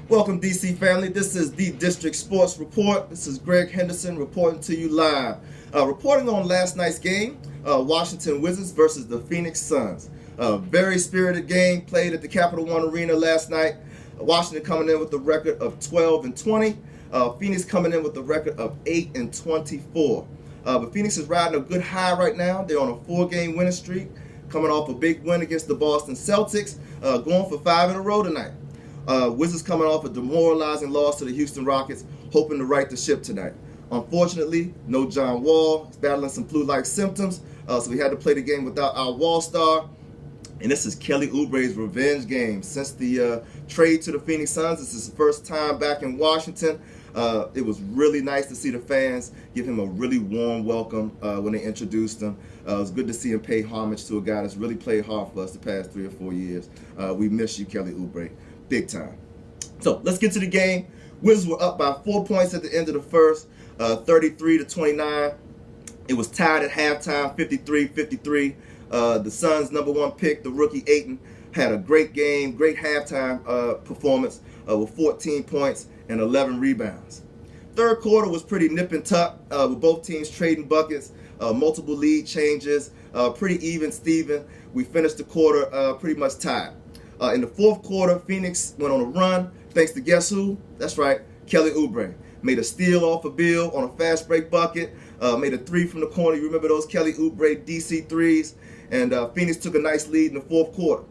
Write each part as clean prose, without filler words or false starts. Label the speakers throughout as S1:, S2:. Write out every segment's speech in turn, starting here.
S1: Welcome, DC family. This is the District Sports Report. This is Greg Henderson reporting to you live. Reporting on last night's game, Washington Wizards versus the Phoenix Suns. Very spirited game played at the Capital One Arena last night. Washington coming in with a record of 12-20. Phoenix coming in with a record of 8-24. But Phoenix is riding a good high right now. They're on a 4-game winning streak, coming off a big win against the Boston Celtics, going for 5 in a row tonight. Wizards coming off a demoralizing loss to the Houston Rockets, hoping to right the ship tonight. Unfortunately, no John Wall. He's battling some flu-like symptoms, so we had to play the game without our Wall star. And this is Kelly Oubre's revenge game. Since the trade to the Phoenix Suns, this is his first time back in Washington. It was really nice to see the fans give him a really warm welcome when they introduced him. It was good to see him pay homage to a guy that's really played hard for us the past 3 or 4 years. We miss you, Kelly Oubre, big time. So let's get to the game. Wizards were up by 4 points at the end of the first, 33-29. It was tied at halftime, 53-53. The Suns' #1 pick, the rookie Ayton, had a great game, great halftime performance with 14 points and 11 rebounds. Third quarter was pretty nip and tuck with both teams trading buckets, multiple lead changes, pretty even Steven. We finished the quarter pretty much tied. In the fourth quarter, Phoenix went on a run thanks to guess who? That's right, Kelly Oubre. Made a steal off of Beal on a fast break bucket, made a 3 from the corner. You remember those Kelly Oubre DC threes? And Phoenix took a nice lead in the fourth quarter.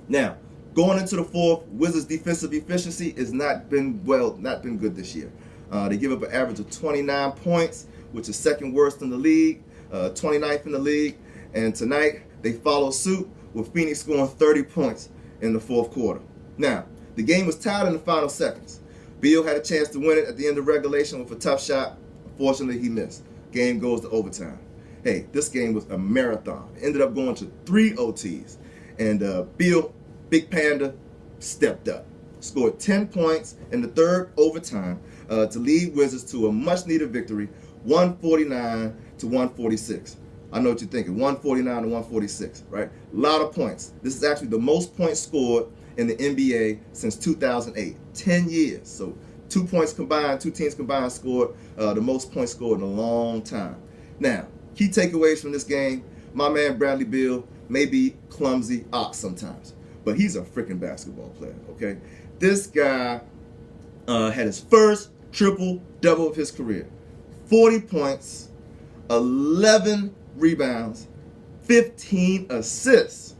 S1: Now, going into the fourth, Wizards' defensive efficiency has not been good this year. They give up an average of 29 points, which is second worst in the league, 29th in the league. And tonight, they follow suit with Phoenix scoring 30 points in the fourth quarter. Now, the game was tied in the final seconds. Beal had a chance to win it at the end of regulation with a tough shot. Unfortunately, he missed. Game goes to overtime. Hey, this game was a marathon. It ended up going to 3 OTs. And Beal, Big Panda, stepped up. Scored 10 points in the third overtime to lead Wizards to a much-needed victory, 149-146. I know what you're thinking, 149-146, right? A lot of points. This is actually the most points scored in the NBA since 2008, 10 years. So 2 teams combined scored the most points scored in a long time. Now, key takeaways from this game: my man Bradley Beal may be clumsy ox sometimes, but he's a freaking basketball player, okay? This guy had his first triple-double of his career. 40 points, 11 rebounds, 15 assists.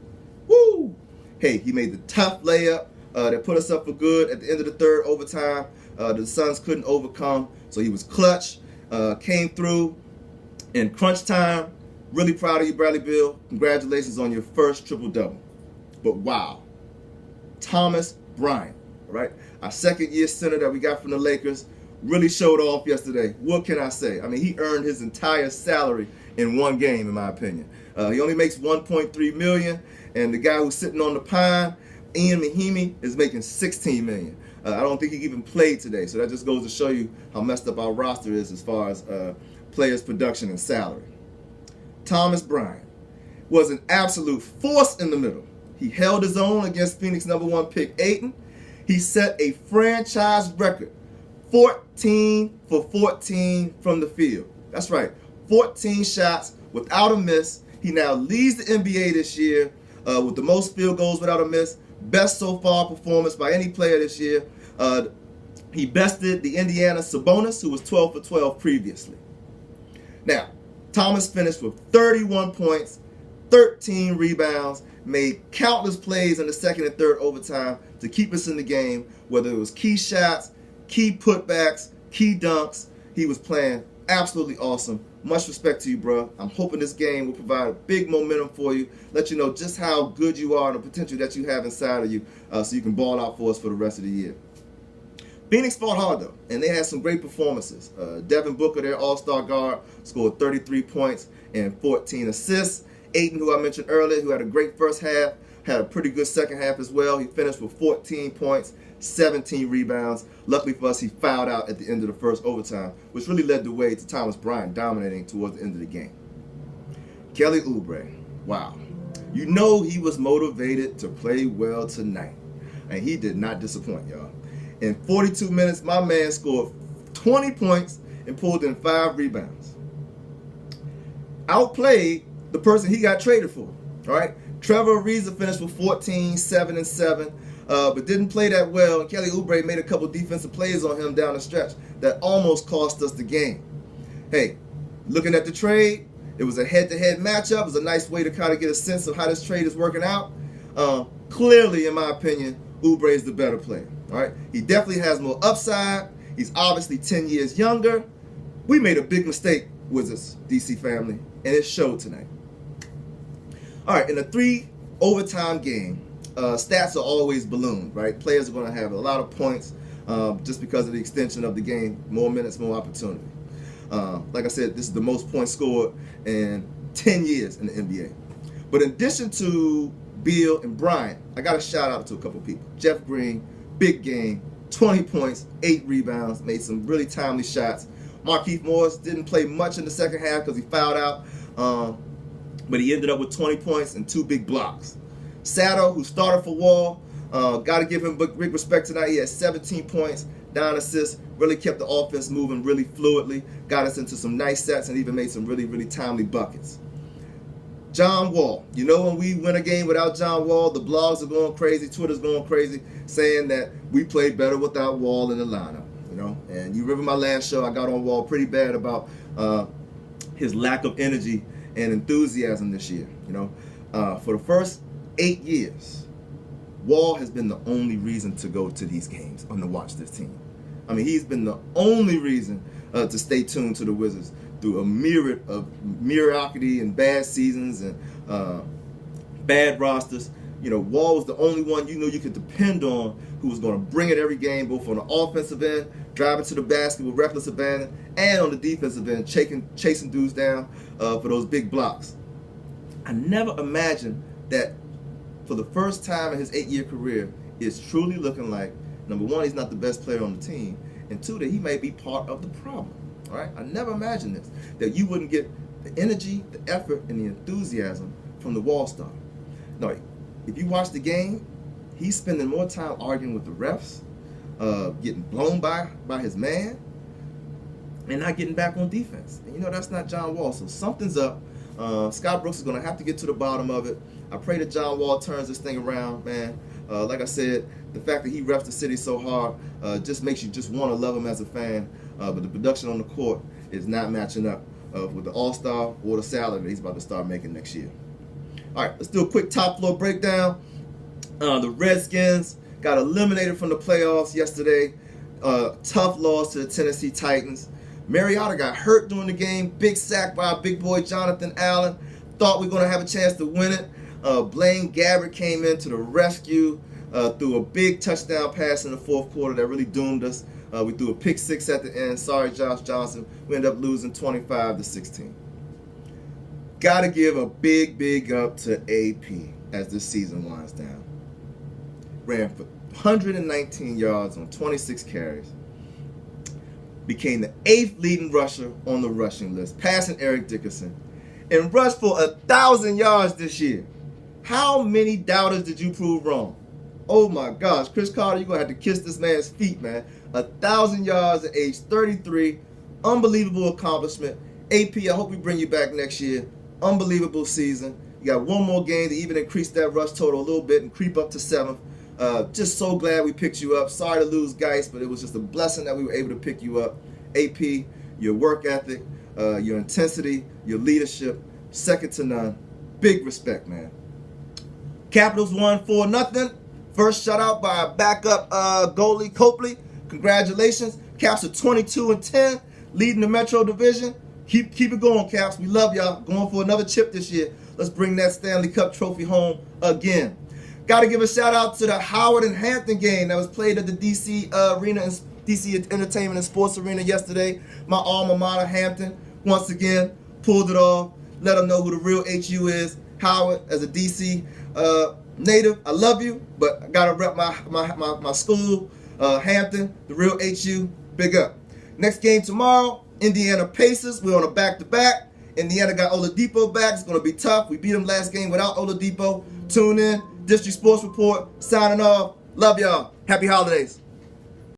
S1: Woo! Hey, he made the tough layup that put us up for good at the end of the third overtime. The Suns couldn't overcome, so he was clutch, came through in crunch time. Really proud of you, Bradley Beal. Congratulations on your first triple-double. But wow, Thomas Bryant, right? Our second-year center that we got from the Lakers really showed off yesterday. What can I say? I mean, he earned his entire salary in one game, in my opinion. He only makes $1.3 million, and the guy who's sitting on the pine, Ian Mahimi, is making $16 million. I don't think he even played today, so that just goes to show you how messed up our roster is as far as players' production and salary. Thomas Bryant was an absolute force in the middle. He held his own against Phoenix #1 pick Ayton. He set a franchise record, 14 for 14 from the field. That's right, 14 shots without a miss. He now leads the NBA this year with the most field goals without a miss. Best so far performance by any player this year. He bested the Indiana Sabonis, who was 12 for 12 previously. Now, Thomas finished with 31 points, 13 rebounds, made countless plays in the second and third overtime to keep us in the game, whether it was key shots, key putbacks, key dunks. He was playing absolutely awesome. Much respect to you, bro. I'm hoping this game will provide a big momentum for you, let you know just how good you are and the potential that you have inside of you so you can ball out for us for the rest of the year. Phoenix fought hard, though, and they had some great performances. Devin Booker, their all-star guard, scored 33 points and 14 assists. Ayton, who I mentioned earlier, who had a great first half, had a pretty good second half as well. He finished with 14 points, 17 rebounds. Luckily for us, he fouled out at the end of the first overtime, which really led the way to Thomas Bryant dominating towards the end of the game. Kelly Oubre, wow. You know he was motivated to play well tonight, and he did not disappoint, y'all. In 42 minutes, my man scored 20 points and pulled in 5 rebounds. Outplayed the person he got traded for. All right, Trevor Ariza finished with 14, 7, and 7, but didn't play that well. And Kelly Oubre made a couple defensive plays on him down the stretch that almost cost us the game. Hey, looking at the trade, it was a head-to-head matchup. It was a nice way to kind of get a sense of how this trade is working out. Clearly, in my opinion, Oubre is the better player. All right, he definitely has more upside. He's obviously 10 years younger. We made a big mistake, Wizards, DC family, and it showed tonight. All right, in a 3 overtime game, stats are always ballooned, right? Players are going to have a lot of points just because of the extension of the game. More minutes, more opportunity. Like I said, this is the most points scored in 10 years in the NBA. But in addition to Beal and Bryant, I got a shout out to a couple people. Jeff Green, big game, 20 points, 8 rebounds, made some really timely shots. Markieff Morris didn't play much in the second half because he fouled out, but he ended up with 20 points and 2 big blocks. Sato, who started for Wall, got to give him big respect tonight. He had 17 points, 9 assists, really kept the offense moving really fluidly, got us into some nice sets, and even made some really, really timely buckets. John Wall. You know, when we win a game without John Wall, the blogs are going crazy, Twitter's going crazy, saying that we played better without Wall in the lineup. You know, and you remember my last show, I got on Wall pretty bad about his lack of energy and enthusiasm this year. You know, for the first 8 years, Wall has been the only reason to go to these games and to watch this team. I mean, he's been the only reason to stay tuned to the Wizards through a myriad of mediocrity and bad seasons and bad rosters. You know, Wall was the only one you knew you could depend on who was going to bring it every game, both on the offensive end, driving to the basket with reckless abandon, and on the defensive end, chasing dudes down for those big blocks. I never imagined that for the first time in his 8-year career, it's truly looking like, number one, he's not the best player on the team, and 2, that he may be part of the problem. All right? I never imagined this, that you wouldn't get the energy, the effort, and the enthusiasm from the Wall star. No, if you watch the game, he's spending more time arguing with the refs, getting blown by his man, and not getting back on defense. And you know, that's not John Wall, so something's up. Scott Brooks is going to have to get to the bottom of it. I pray that John Wall turns this thing around, man. Like I said, the fact that he reps the city so hard just makes you just want to love him as a fan. But the production on the court is not matching up with the All-Star or the salary that he's about to start making next year. All right, let's do a quick top floor breakdown. The Redskins got eliminated from the playoffs yesterday. Tough loss to the Tennessee Titans. Mariota got hurt during the game. Big sack by our big boy Jonathan Allen. Thought we were going to have a chance to win it. Blaine Gabbert came in to the rescue threw a big touchdown pass in the fourth quarter that really doomed us. We threw a pick 6 at the end. Sorry, Josh Johnson. We ended up losing 25-16. Got to give a big up to AP as this season winds down. Ran for 119 yards on 26 carries. Became the 8th leading rusher on the rushing list, passing Eric Dickerson. And rushed for 1,000 yards this year. How many doubters did you prove wrong? Oh my gosh, Chris Carter, you're going to have to kiss this man's feet, man. 1,000 yards at age 33. Unbelievable accomplishment. AP, I hope we bring you back next year. Unbelievable season. You got one more game to even increase that rush total a little bit and creep up to 7th. Just so glad we picked you up. Sorry to lose Geist, but it was just a blessing that we were able to pick you up. AP, your work ethic, your intensity, your leadership, second to none. Big respect, man. Capitals won 4-0. First shutout by a backup goalie, Copley. Congratulations. Caps are 22-10, leading the Metro Division. Keep it going, Caps. We love y'all. Going for another chip this year. Let's bring that Stanley Cup trophy home again. Got to give a shout out to the Howard and Hampton game that was played at the DC Arena, DC Entertainment and Sports Arena yesterday. My alma mater, Hampton, once again pulled it off. Let them know who the real HU is. Howard, as a DC native, I love you, but I gotta rep my school, Hampton, the real HU. Big up. Next game tomorrow, Indiana Pacers. We're on a back-to-back. Indiana got Oladipo back. It's gonna be tough. We beat them last game without Oladipo. Tune in. District Sports Report, signing off. Love y'all. Happy holidays.